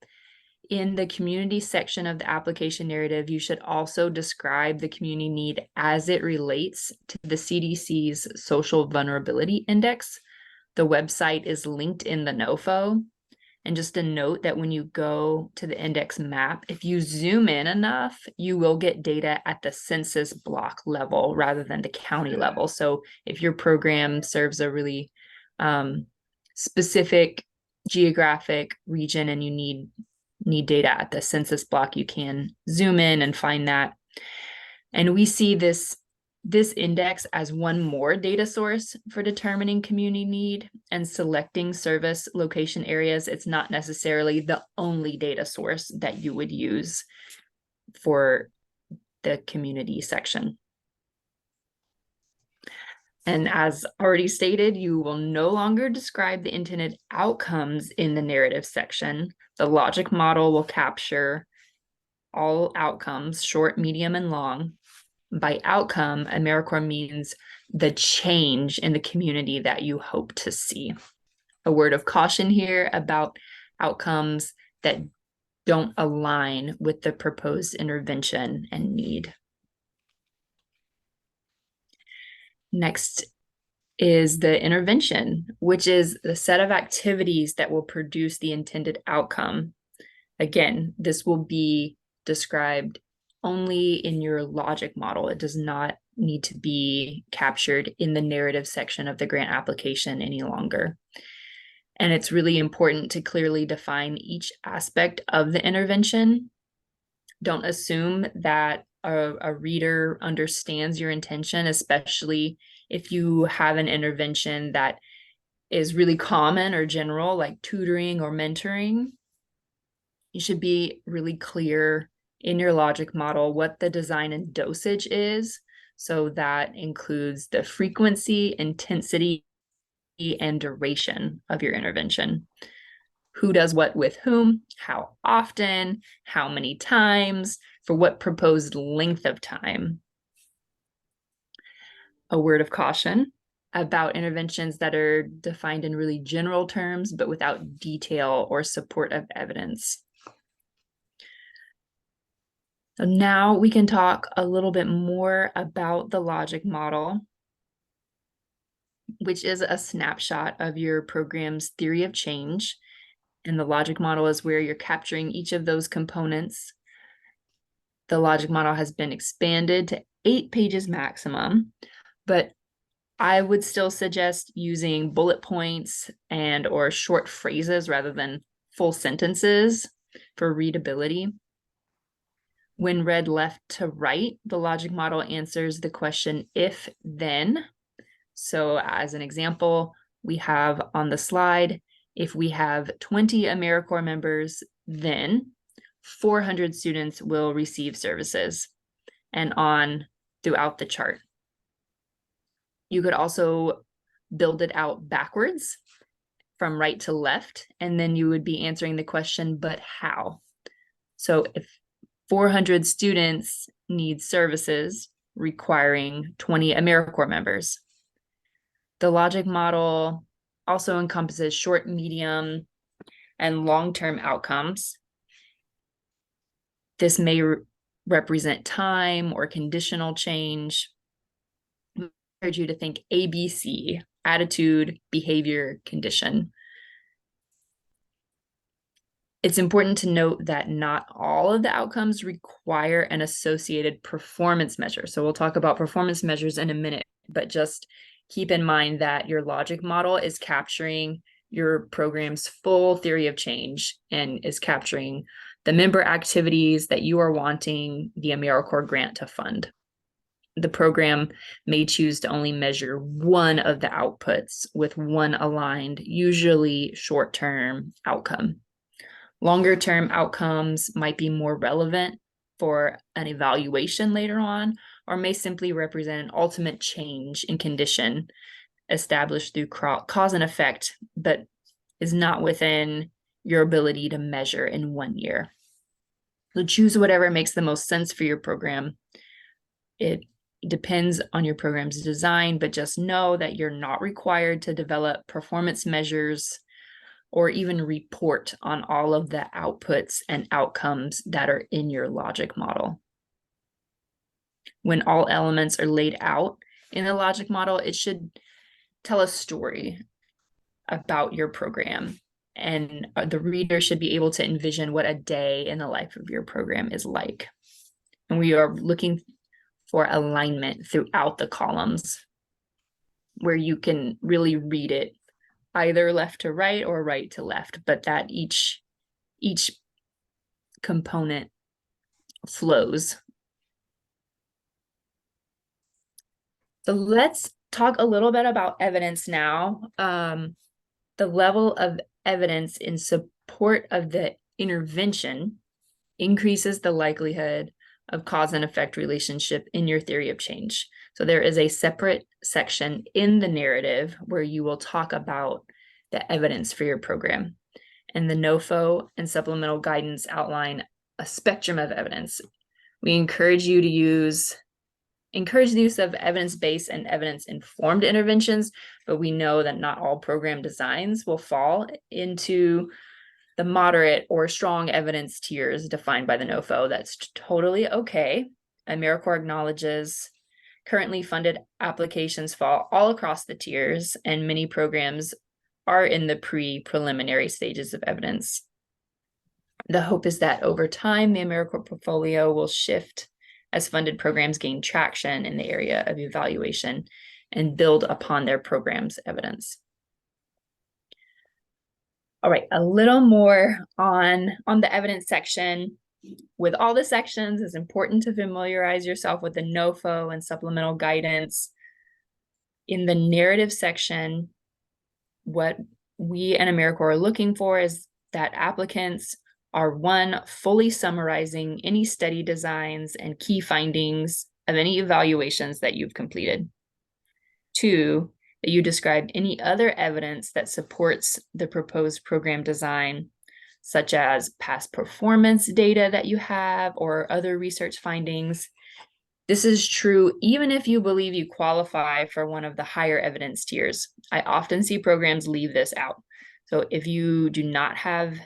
E: In the community section of the application narrative, you should also describe the community need as it relates to the CDC's Social Vulnerability Index. The website is linked in the NOFO. And just a note that when you go to the index map, if you zoom in enough, you will get data at the census block level rather than the county level. So if your program serves a really specific geographic region and you need data at the census block, you can zoom in and find that. And we see this index as one more data source for determining community need and selecting service location areas. It's not necessarily the only data source that you would use for the community section. And as already stated, you will no longer describe the intended outcomes in the narrative section. The logic model will capture all outcomes, short, medium, and long. By outcome, AmeriCorps means the change in the community that you hope to see. A word of caution here about outcomes that don't align with the proposed intervention and need. Next is the intervention, which is the set of activities that will produce the intended outcome. Again, this will be described only in your logic model. It does not need to be captured in the narrative section of the grant application any longer. And it's really important to clearly define each aspect of the intervention. Don't assume that a reader understands your intention, especially if you have an intervention that is really common or general, like tutoring or mentoring, you should be really clear in your logic model what the design and dosage is. So that includes the frequency, intensity, and duration of your intervention. Who does what with whom, how often, how many times, for what proposed length of time. A word of caution about interventions that are defined in really general terms, but without detail or support of evidence. So now we can talk a little bit more about the logic model, which is a snapshot of your program's theory of change. And the logic model is where you're capturing each of those components. The logic model has been expanded to 8 pages maximum, but I would still suggest using bullet points and or short phrases rather than full sentences for readability. When read left to right, the logic model answers the question if then. So as an example, we have on the slide, if we have 20 AmeriCorps members, then 400 students will receive services, and on throughout the chart. You could also build it out backwards from right to left, and then you would be answering the question, but how? So if 400 students need services requiring 20 AmeriCorps members, the logic model also encompasses short, medium, and long-term outcomes. This may represent time or conditional change. I encourage you to think ABC, attitude, behavior, condition. It's important to note that not all of the outcomes require an associated performance measure. So we'll talk about performance measures in a minute, but just keep in mind that your logic model is capturing your program's full theory of change and is capturing the member activities that you are wanting the AmeriCorps grant to fund. The program may choose to only measure one of the outputs with one aligned, usually short-term outcome. Longer-term outcomes might be more relevant for an evaluation later on, or may simply represent an ultimate change in condition established through cause and effect, but is not within your ability to measure in 1 year. So choose whatever makes the most sense for your program. It depends on your program's design, but just know that you're not required to develop performance measures or even report on all of the outputs and outcomes that are in your logic model. When all elements are laid out in the logic model, it should tell a story about your program, and the reader should be able to envision what a day in the life of your program is like. And we are looking for alignment throughout the columns where you can really read it either left to right or right to left, but that each component flows. So let's talk a little bit about evidence now. The level of evidence in support of the intervention increases the likelihood of cause and effect relationship in your theory of change. So there is a separate section in the narrative where you will talk about the evidence for your program. And the NOFO and supplemental guidance outline a spectrum of evidence. We encourage the use of evidence-based and evidence-informed interventions, but we know that not all program designs will fall into the moderate or strong evidence tiers defined by the NOFO. That's totally okay. AmeriCorps acknowledges currently funded applications fall all across the tiers, and many programs are in the preliminary stages of evidence. The hope is that over time, the AmeriCorps portfolio will shift as funded programs gain traction in the area of evaluation and build upon their program's evidence. All right, a little more on the evidence section. With all the sections, it's important to familiarize yourself with the NOFO and supplemental guidance. In the narrative section, what we and AmeriCorps are looking for is that applicants are, one, fully summarizing any study designs and key findings of any evaluations that you've completed. Two, that you describe any other evidence that supports the proposed program design, such as past performance data that you have or other research findings. This is true even if you believe you qualify for one of the higher evidence tiers. I often see programs leave this out. So if you do not have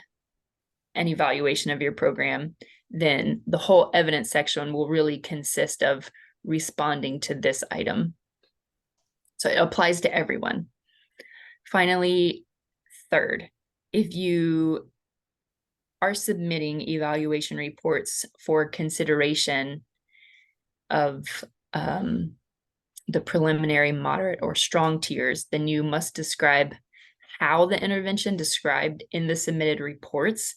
E: an evaluation of your program, then the whole evidence section will really consist of responding to this item. So it applies to everyone. Finally, third, if you are submitting evaluation reports for consideration of the preliminary, moderate, or strong tiers, then you must describe how the intervention described in the submitted reports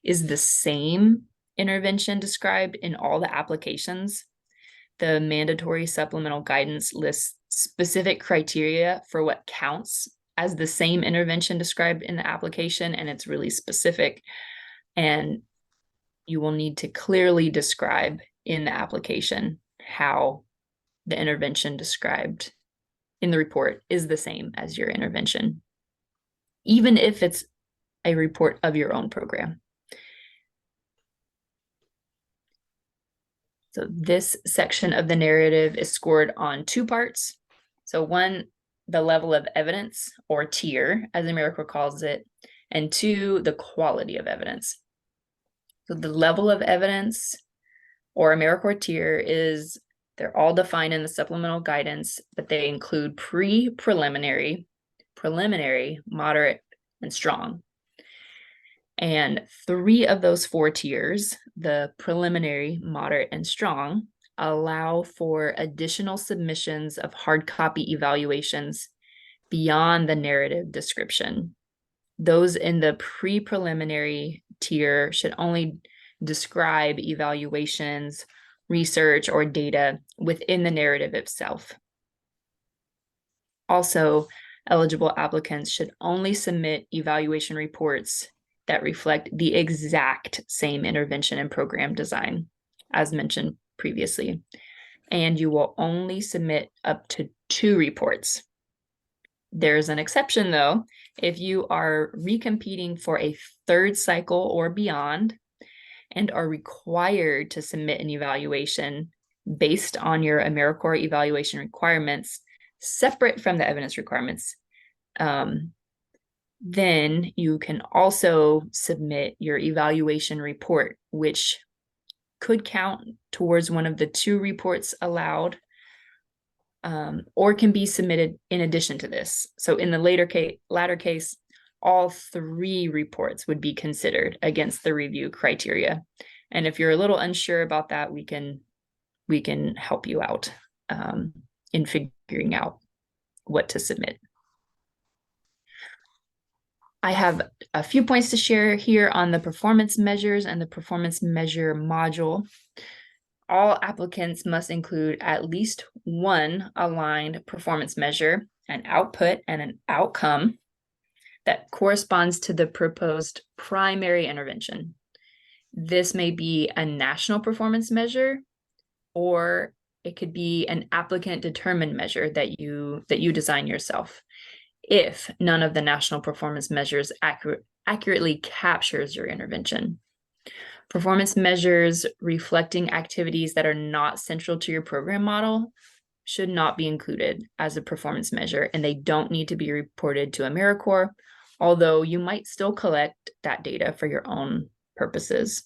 E: is the same intervention described in all the applications. The mandatory supplemental guidance lists specific criteria for what counts as the same intervention described in the application, and it's really specific. And you will need to clearly describe in the application how the intervention described in the report is the same as your intervention, even if it's a report of your own program. So this section of the narrative is scored on two parts. So one, the level of evidence, or tier, as AmeriCorps calls it, and two, the quality of evidence. So the level of evidence, or AmeriCorps tier, is, they're all defined in the supplemental guidance, but they include preliminary, moderate, and strong. And three of those four tiers, the preliminary, moderate, and strong, allow for additional submissions of hard copy evaluations beyond the narrative description. Those in the pre-preliminary tier should only describe evaluations, research, or data within the narrative itself. Also, eligible applicants should only submit evaluation reports that reflect the exact same intervention and program design, as mentioned previously. And you will only submit up to 2 reports. There's an exception, though. If you are recompeting for a 3rd cycle or beyond and are required to submit an evaluation based on your AmeriCorps evaluation requirements, separate from the evidence requirements, then you can also submit your evaluation report, which could count towards one of the 2 reports allowed, or can be submitted in addition to this. So in the latter case, all 3 reports would be considered against the review criteria. And if you're a little unsure about that, we can help you out in figuring out what to submit. I have a few points to share here on the performance measures and the performance measure module. All applicants must include at least one aligned performance measure, an output, and an outcome that corresponds to the proposed primary intervention. This may be a national performance measure, or it could be an applicant determined measure that you design yourself, if none of the national performance measures accurately captures your intervention. Performance measures reflecting activities that are not central to your program model should not be included as a performance measure, and they don't need to be reported to AmeriCorps, although you might still collect that data for your own purposes.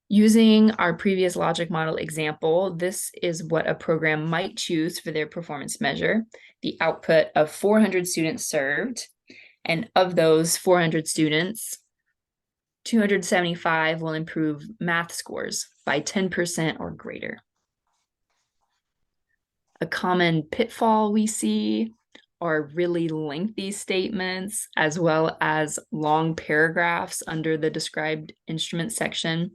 E: Using our previous logic model example, this is what a program might choose for their performance measure: the output of 400 students served, and of those 400 students, 275 will improve math scores by 10% or greater. A common pitfall we see are really lengthy statements, as well as long paragraphs under the described instrument section.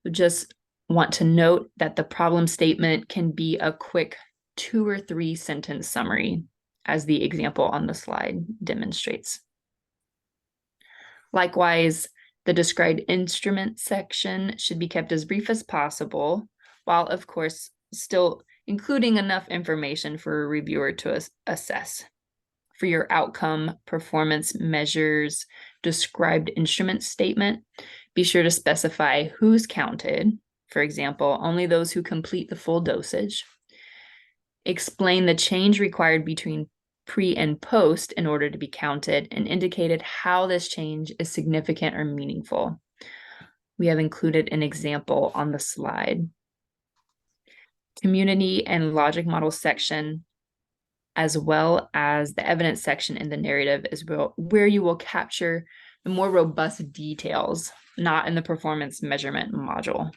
E: We just want to note that the problem statement can be a quick 2 or 3 sentence summary. as the example on the slide demonstrates. Likewise, the described instrument section should be kept as brief as possible, while of course still including enough information for a reviewer to assess. For your outcome performance measures described instrument statement, be sure to specify who's counted. For example, only those who complete the full dosage. Explain the change required between pre and post in order to be counted, and indicated how this change is significant or meaningful. We have included an example on the slide. Community and logic model section, as well as the evidence section in the narrative, is where you will capture the more robust details, not in the performance measurement module.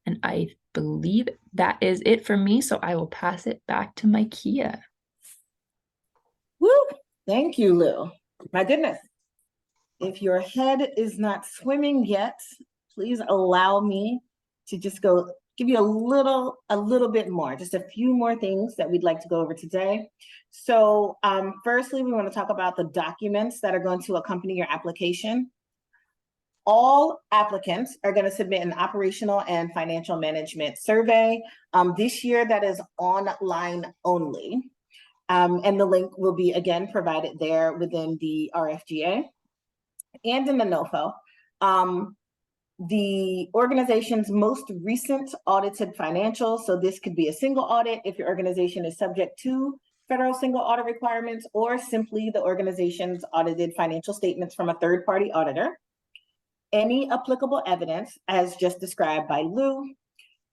E: And I believe that is it for me, so I will pass it back to Micaiah.
A: Woo! Thank you, Lou. My goodness. If your head is not swimming yet, please allow me to just give you a little bit more, just a few more things that we'd like to go over today. So firstly, we want to talk about the documents that are going to accompany your application. All applicants are going to submit an operational and financial management survey. This year, that is online only. And the link will be, again, provided there within the RFGA and in the NOFO. The organization's most recent audited financials, so this could be a single audit if your organization is subject to federal single audit requirements, or simply the organization's audited financial statements from a third-party auditor. Any applicable evidence, as just described by Lou.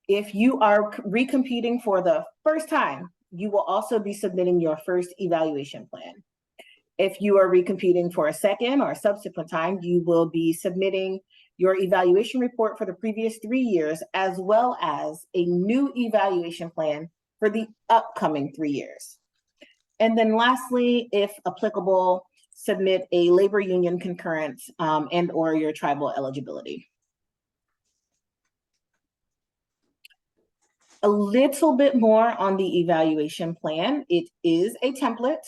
A: If you are recompeting for the first time, you will also be submitting your first evaluation plan. If you are recompeting for a second or subsequent time, you will be submitting your evaluation report for the previous 3 years, as well as a new evaluation plan for the upcoming 3 years. And then lastly, if applicable, submit a labor union concurrence and or your tribal eligibility. A little bit more on the evaluation plan. It is a template.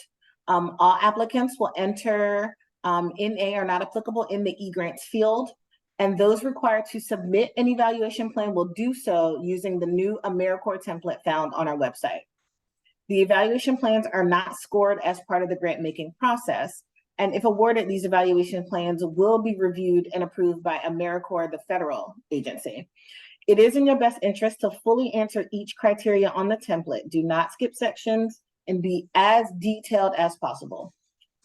A: All applicants will enter NA are not applicable in the eGrants field, and those required to submit an evaluation plan will do so using the new AmeriCorps template found on our website. The evaluation plans are not scored as part of the grant making process, and if awarded, these evaluation plans will be reviewed and approved by AmeriCorps, the federal agency. It is in your best interest to fully answer each criteria on the template. Do not skip sections and be as detailed as possible.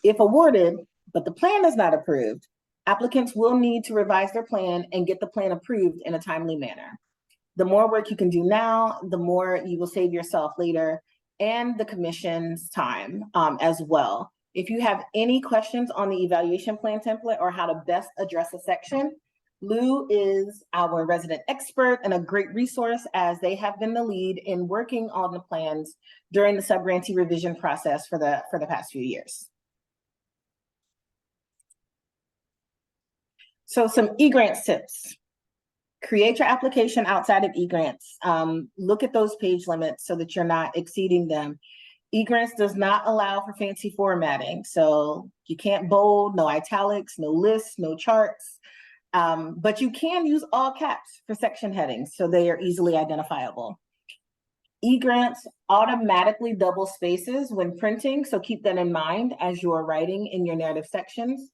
A: If awarded, but the plan is not approved, applicants will need to revise their plan and get the plan approved in a timely manner. The more work you can do now, the more you will save yourself later and the commission's time as well. If you have any questions on the evaluation plan template or how to best address a section, Lou is our resident expert and a great resource, as they have been the lead in working on the plans during the subgrantee revision process for the past few years. So some eGrants tips. Create your application outside of eGrants. Look at those page limits so that you're not exceeding them. eGrants does not allow for fancy formatting, so you can't bold, no italics, no lists, no charts. But you can use all caps for section headings, so they are easily identifiable. eGrants automatically double spaces when printing, so keep that in mind as you are writing in your narrative sections.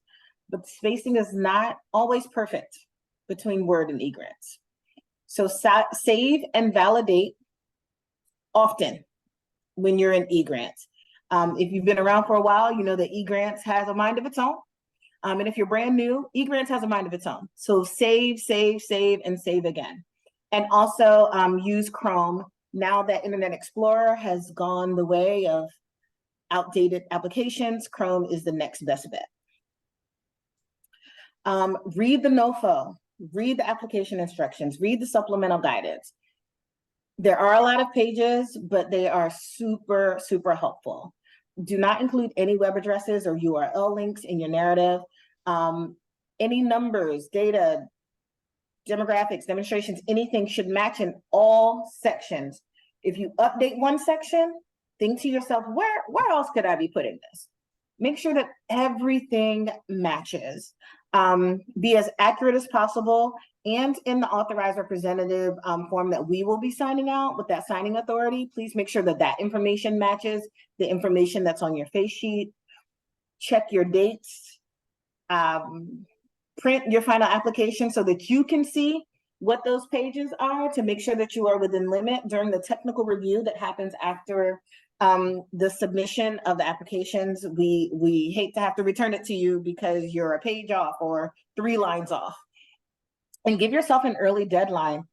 A: But spacing is not always perfect between Word and eGrants. So save and validate often when you're in eGrants. If you've been around for a while, you know that eGrants has a mind of its own. And if you're brand new, eGrants has a mind of its own. So save, save, save, and save again. And also use Chrome. Now that Internet Explorer has gone the way of outdated applications, Chrome is the next best bet. Read the NOFO, read the application instructions, read the supplemental guidance. There are a lot of pages, but they are super, super helpful. Do not include any web addresses or URL links in your narrative. Any numbers, data, demographics, demonstrations, anything should match in all sections. If you update one section, think to yourself, where else could I be putting this? Make sure that everything matches. Be as accurate as possible, and in the authorized representative form that we will be signing out with that signing authority, please make sure that that information matches the information that's on your face sheet. Check your dates. Print your final application so that you can see what those pages are, to make sure that you are within limit during the technical review that happens after the submission of the applications. We hate to have to return it to you because you're a page off or 3 lines off. And give yourself an early deadline.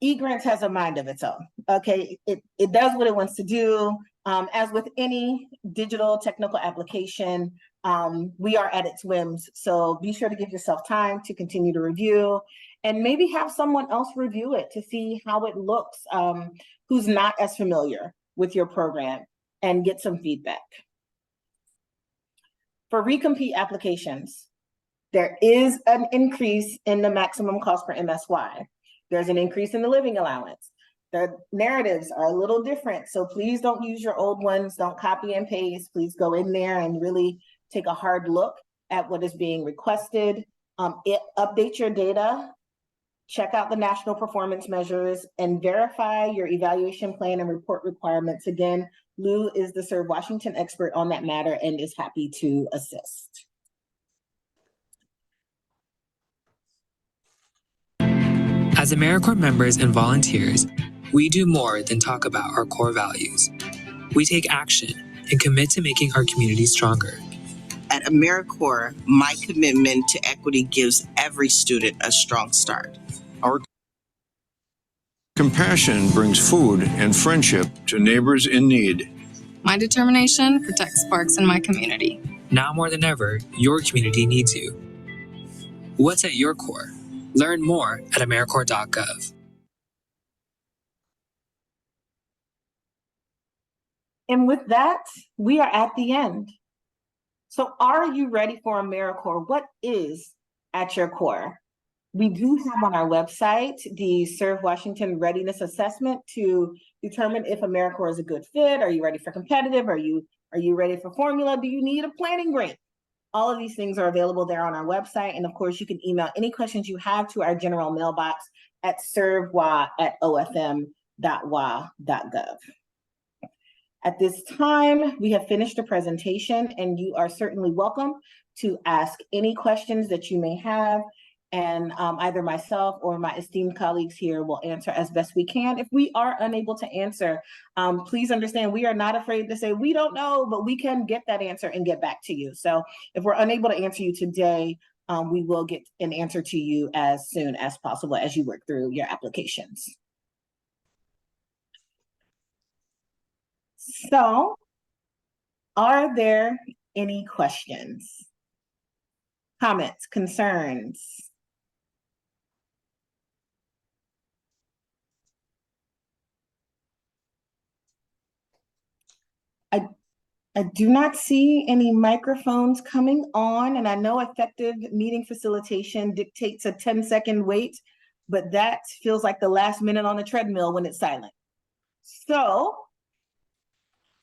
A: eGrants has a mind of its own. Okay, it does what it wants to do. As with any digital technical application, we are at its whims. So be sure to give yourself time to continue to review, and maybe have someone else review it to see how it looks, who's not as familiar with your program, and get some feedback. For recompete applications, there is an increase in the maximum cost per MSY. There's an increase in the living allowance. The narratives are a little different, so please don't use your old ones. Don't copy and paste. Please go in there and really take a hard look at what is being requested. Update your data, check out the national performance measures, and verify your evaluation plan and report requirements. Again, Lou is the Serve Washington expert on that matter and is happy to assist.
F: As AmeriCorps members and volunteers, we do more than talk about our core values. We take action and commit to making our community stronger.
G: At AmeriCorps, my commitment to equity gives every student a strong start.
H: Our compassion brings food and friendship to neighbors in need.
I: My determination protects parks in my community.
F: Now more than ever, your community needs you. What's at your core? Learn more at AmeriCorps.gov.
A: And with that, we are at the end. So are you ready for AmeriCorps? What is at your core? We do have on our website the Serve Washington Readiness Assessment to determine if AmeriCorps is a good fit. Are you ready for competitive? Are you ready for formula? Do you need a planning grant? All of these things are available there on our website. And of course, you can email any questions you have to our general mailbox at servewa@ofm.wa.gov. At this time, we have finished the presentation, and you are certainly welcome to ask any questions that you may have. And either myself or my esteemed colleagues here will answer as best we can. If we are unable to answer, please understand we are not afraid to say we don't know, but we can get that answer and get back to you. So if we're unable to answer you today, we will get an answer to you as soon as possible as you work through your applications. So, are there any questions, comments, concerns? I do not see any microphones coming on, and I know effective meeting facilitation dictates a 10-second wait, but that feels like the last minute on the treadmill when it's silent. So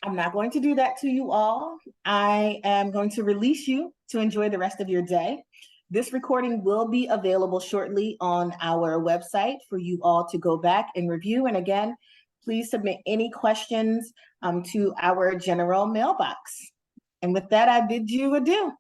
A: I'm not going to do that to you all. I am going to release you to enjoy the rest of your day. This recording will be available shortly on our website for you all to go back and review. And again, please submit any questions to our general mailbox. And with that, I bid you adieu.